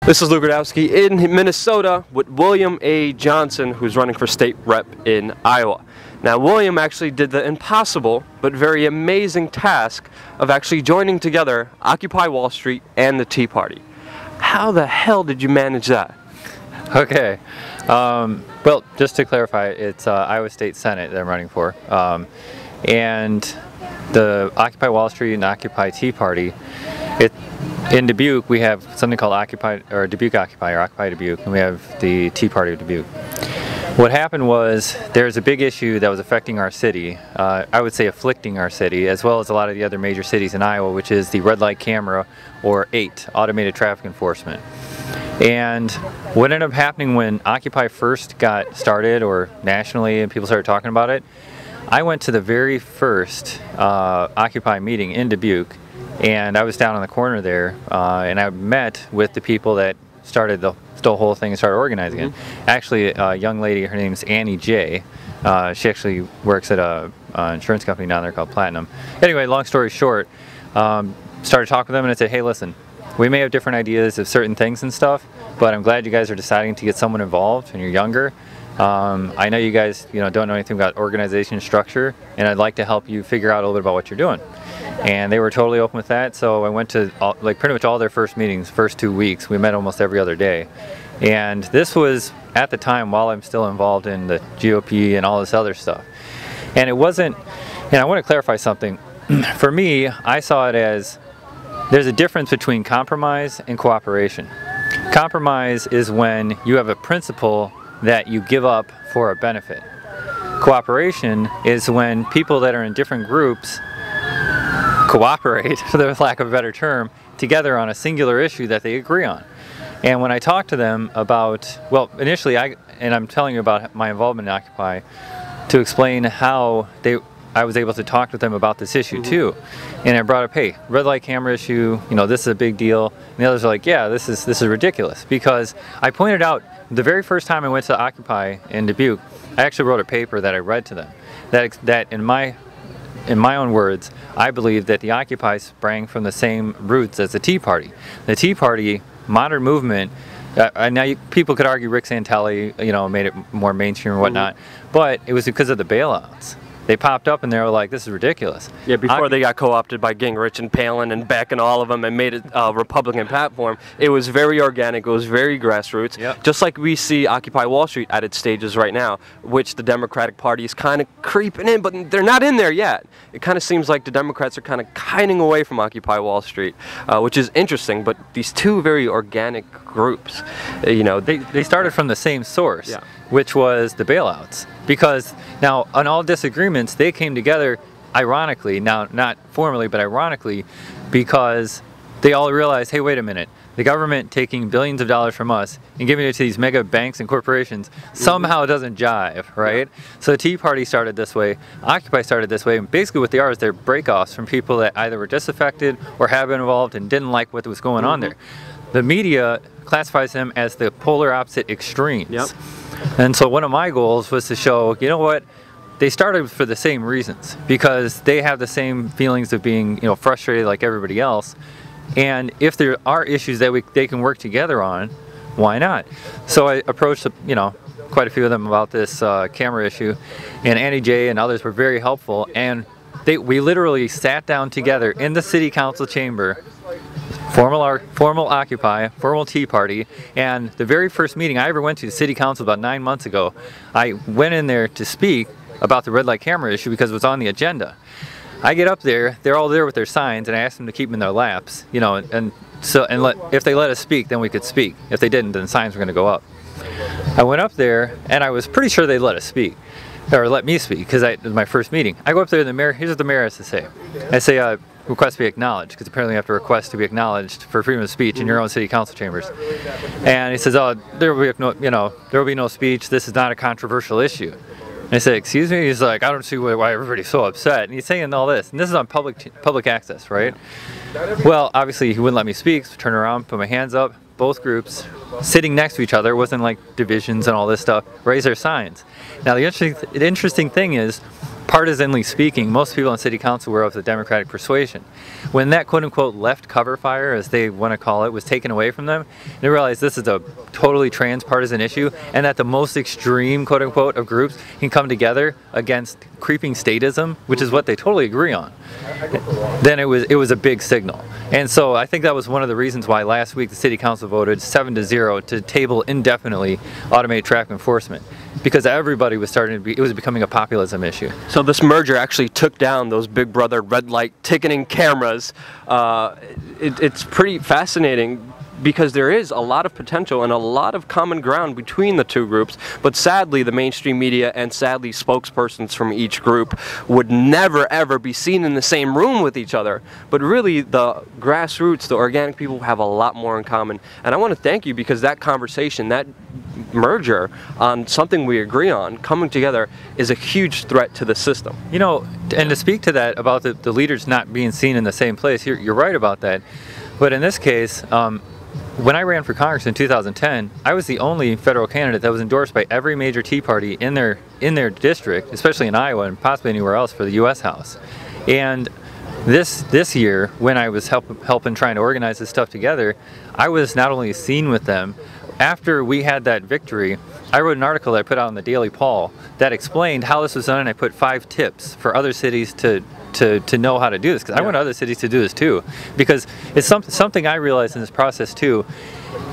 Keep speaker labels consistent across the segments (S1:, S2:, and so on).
S1: This is Rudkowski in Minnesota with William A. Johnson, who's running for state rep in Iowa. Now, William actually did the impossible but very amazing task of actually joining together Occupy Wall Street and the Tea Party. How the hell did you manage that?
S2: Okay, well, just to clarify, it's Iowa State Senate that I'm running for, and the Occupy Wall Street and Occupy Tea Party. In Dubuque, we have something called Dubuque Occupy, or Occupy Dubuque, and we have the Tea Party of Dubuque. What happened was there's a big issue that was affecting our city, I would say afflicting our city, as well as a lot of the other major cities in Iowa, which is the red light camera, or AIT, Automated Traffic Enforcement. And what ended up happening when Occupy first got started, or nationally, and people started talking about it, I went to the very first Occupy meeting in Dubuque, and I was down on the corner there, and I met with the people that started the whole thing and started organizing it. Actually, a young lady, her name's Annie J. She actually works at a insurance company down there called Platinum. Anyway, long story short, started talking with them and I said, hey, listen, we may have different ideas of certain things and stuff, but I'm glad you guys are deciding to get someone involved and you're younger. I know you guys don't know anything about organization structure, and I'd like to help you figure out a little bit about what you're doing. And they were totally open with that, so I went to pretty much all their first meetings, first 2 weeks. We met almost every other day. And this was at the time while I'm still involved in the GOP and all this other stuff. And it wasn't, and I want to clarify something. For me, I saw it as there's a difference between compromise and cooperation. Compromise is when you have a principle that you give up for a benefit. Cooperation is when people that are in different groups cooperate, for the lack of a better term, together on a singular issue that they agree on. And when I talked to them about, well, initially, I'm telling you about my involvement in Occupy to explain how I was able to talk with them about this issue too. And I brought up, hey, red light camera issue, this is a big deal. And the others are like, yeah, this is ridiculous. Because I pointed out the very first time I went to Occupy in Dubuque, I actually wrote a paper that I read to them. That in my own words, I believe that the Occupy sprang from the same roots as the Tea Party. The Tea Party, modern movement, people could argue Rick Santelli, made it more mainstream and whatnot, but it was because of the bailouts. They popped up and they were like, this is ridiculous.
S1: Yeah, before they got co-opted by Gingrich and Palin and Beck and all of them and made it a Republican platform, it was very organic, it was very grassroots.
S2: Yep.
S1: Just like we see Occupy Wall Street at its stages right now, which the Democratic Party is kind of creeping in, but they're not in there yet. It kind of seems like the Democrats are kind of kiting away from Occupy Wall Street, which is interesting, but these two very organic groups,
S2: They started from the same source,
S1: yeah,
S2: which was the bailouts. Because now, on all disagreements, they came together, ironically, now not formally, but ironically, because they all realized, hey, wait a minute, the government taking billions of dollars from us and giving it to these mega banks and corporations somehow doesn't jive, right? So the Tea Party started this way, Occupy started this way, and basically what they are is they're breakoffs from people that either were disaffected or have been involved and didn't like what was going on there. The media classifies them as the polar opposite extremes.
S1: Yep.
S2: And so one of my goals was to show, you know what, they started for the same reasons, because they have the same feelings of being, frustrated like everybody else. And if there are issues that they can work together on, why not? So I approached, quite a few of them about this camera issue, and Annie J and others were very helpful. And we literally sat down together in the city council chamber, formal Occupy, formal Tea Party, and the very first meeting I ever went to, the city council, about 9 months ago, I went in there to speak about the red light camera issue because it was on the agenda. I get up there, they're all there with their signs, and I asked them to keep them in their laps, if they let us speak, then we could speak. If they didn't, then the signs were going to go up. I went up there, and I was pretty sure they'd let us speak, or let me speak, because it was my first meeting. I go up there, and here's what the mayor has to say. I say, request to be acknowledged, because apparently you have to request to be acknowledged for freedom of speech in your own city council chambers. And he says, oh, there will be no speech, this is not a controversial issue. And I said, excuse me? He's like, I don't see why everybody's so upset. And he's saying all this, and this is on public access, right? Well, obviously he wouldn't let me speak, so turn around, put my hands up, both groups sitting next to each other, it wasn't like divisions and all this stuff, raise their signs. Now the interesting thing is, partisanly speaking, most people on city council were of the Democratic persuasion. When that quote-unquote left cover fire, as they want to call it, was taken away from them, they realized this is a totally transpartisan issue, and that the most extreme quote-unquote of groups can come together against creeping statism, which is what they totally agree on. Then it was a big signal. And so I think that was one of the reasons why last week the city council voted 7-0 to table indefinitely automated traffic enforcement, because everybody was starting to be, it was becoming a populism issue.
S1: So this merger actually took down those big brother red light ticketing cameras. It's pretty fascinating, because there is a lot of potential and a lot of common ground between the two groups, but sadly the mainstream media and sadly spokespersons from each group would never ever be seen in the same room with each other. But really the grassroots, the organic people, have a lot more in common. And I want to thank you, because that conversation, that merger on something we agree on, coming together, is a huge threat to the system.
S2: You know, and to speak to that about the leaders not being seen in the same place, you're right about that. But in this case, when I ran for Congress in 2010, I was the only federal candidate that was endorsed by every major Tea Party in their district, especially in Iowa and possibly anywhere else, for the U.S. House. And this year, when I was helping trying to organize this stuff together, I was not only seen with them. After we had that victory, I wrote an article that I put out in the Daily Paul that explained how this was done, and I put 5 tips for other cities to know how to do this, because I want other cities to do this too, because it's something I realized in this process too.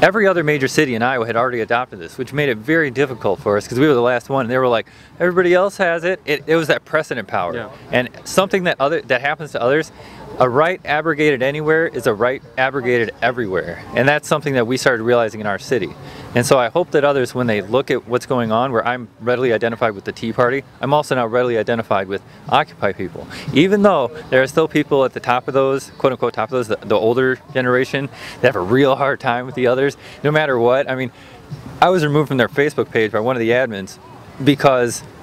S2: Every other major city in Iowa had already adopted this, which made it very difficult for us, because we were the last one, and they were like, everybody else has it. It was that precedent power. Yeah. And something that happens to others, a right abrogated anywhere is a right abrogated everywhere. And that's something that we started realizing in our city. And so I hope that others, when they look at what's going on, where I'm readily identified with the Tea Party, I'm also now readily identified with Occupy people. Even though there are still people at the top of those, quote unquote top of those, the older generation, that have a real hard time with the others, no matter what. I mean, I was removed from their Facebook page by one of the admins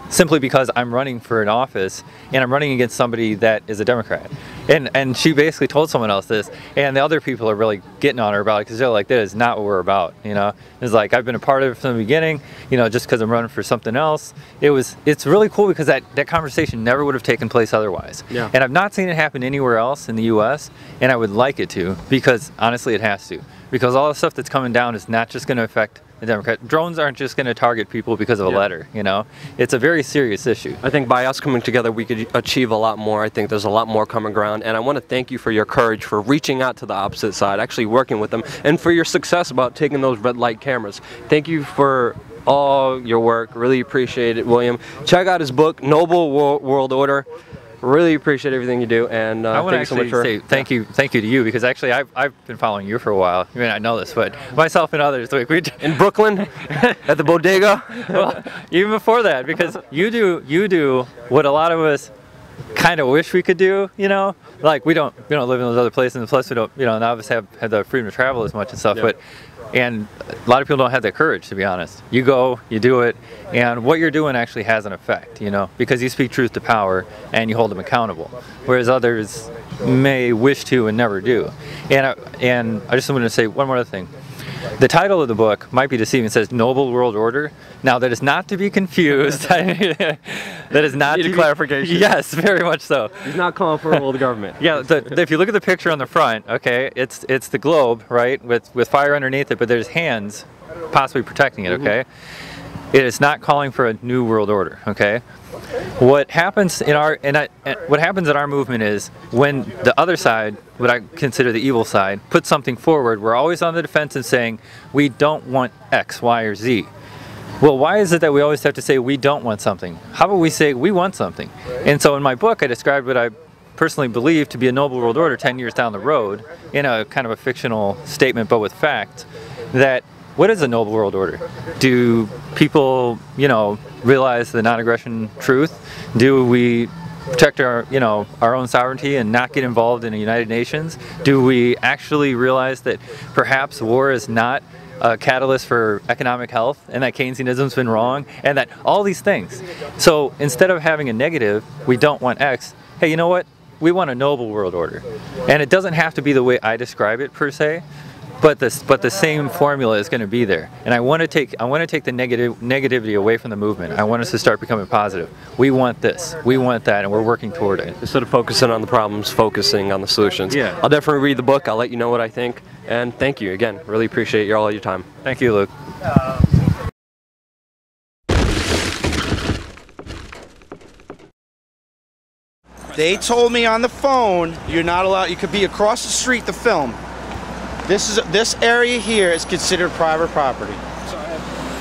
S2: simply because I'm running for an office, and I'm running against somebody that is a Democrat. And she basically told someone else this, and the other people are really getting on her about it, because they're like, that is not what we're about, you know? It's like, I've been a part of it from the beginning, you know, just because I'm running for something else. It's really cool, because that conversation never would have taken place otherwise. Yeah. And I've not seen it happen anywhere else in the U.S., and I would like it to, because honestly it has to. Because all the stuff that's coming down is not just going to affect the Democrat. Drones aren't just going to target people because of a letter, you know? It's a very serious issue.
S1: I think by us coming together, we could achieve a lot more. I think there's a lot more common ground, and I want to thank you for your courage, for reaching out to the opposite side, actually working with them, and for your success about taking those red light cameras. Thank you for all your work. Really appreciate it, William. Check out his book, Noble World Order. Really appreciate everything you do, and
S2: I want to actually say thank you to you, because actually I've been following you for a while. You may not know this, but myself and others, like
S1: in Brooklyn at the bodega.
S2: Well, even before that, because you do what a lot of us kind of wish we could do, you know. Like we don't live in those other places, and plus we don't, you know, none of us have the freedom to travel as much and stuff, but. And a lot of people don't have that courage, to be honest. You go, you do it, and what you're doing actually has an effect, you know, because you speak truth to power and you hold them accountable, whereas others may wish to and never do. And I just wanted to say one more other thing. The title of the book might be deceiving. It says Noble World Order. Now, that is not to be confused. That is not
S1: to be clarification.
S2: Yes, very much so.
S1: He's not calling for a world government.
S2: Yeah, if you look at the picture on the front, okay, it's the globe, right, with fire underneath it, but there's hands possibly protecting it, okay? It is not calling for a new world order, okay? What happens in our movement is when the other side, what I consider the evil side, puts something forward, we're always on the defense and saying we don't want X, Y, or Z. Well, why is it that we always have to say we don't want something? How about we say we want something? And so in my book I described what I personally believe to be a noble world order 10 years down the road, in a kind of a fictional statement but with fact, that what is a noble world order? Do people, you know, realize the non-aggression truth? Do we protect our own sovereignty and not get involved in the United Nations? Do we actually realize that perhaps war is not a catalyst for economic health, and that Keynesianism's been wrong, and that all these things? So instead of having a negative, we don't want X, hey, you know what? We want a noble world order. And it doesn't have to be the way I describe it per se, but the same formula is going to be there. And I want to take the negativity away from the movement. I want us to start becoming positive. We want this, we want that, and we're working toward it.
S1: Instead of focusing on the problems, focusing on the solutions.
S2: Yeah.
S1: I'll definitely read the book. I'll let you know what I think. And thank you again. Really appreciate all your time.
S2: Thank you, Luke.
S3: They told me on the phone you're not allowed. You could be across the street to film. This area here is considered private property.
S4: Sorry,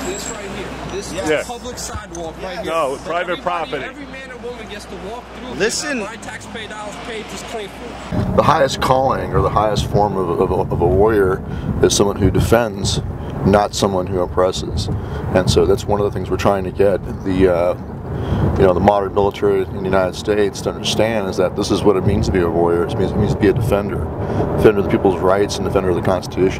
S4: this right here. This
S3: Yes.
S4: is public sidewalk right here.
S5: No, private property.
S4: Every man and woman gets to walk through.
S3: Listen.
S4: My taxpayer dollars paid this claim for.
S6: The highest calling or the highest form of a warrior is someone who defends, not someone who oppresses. And so that's one of the things we're trying to get the modern military in the United States to understand, is that this is what it means to be a warrior. It means to be a defender of the people's rights and defender of the Constitution.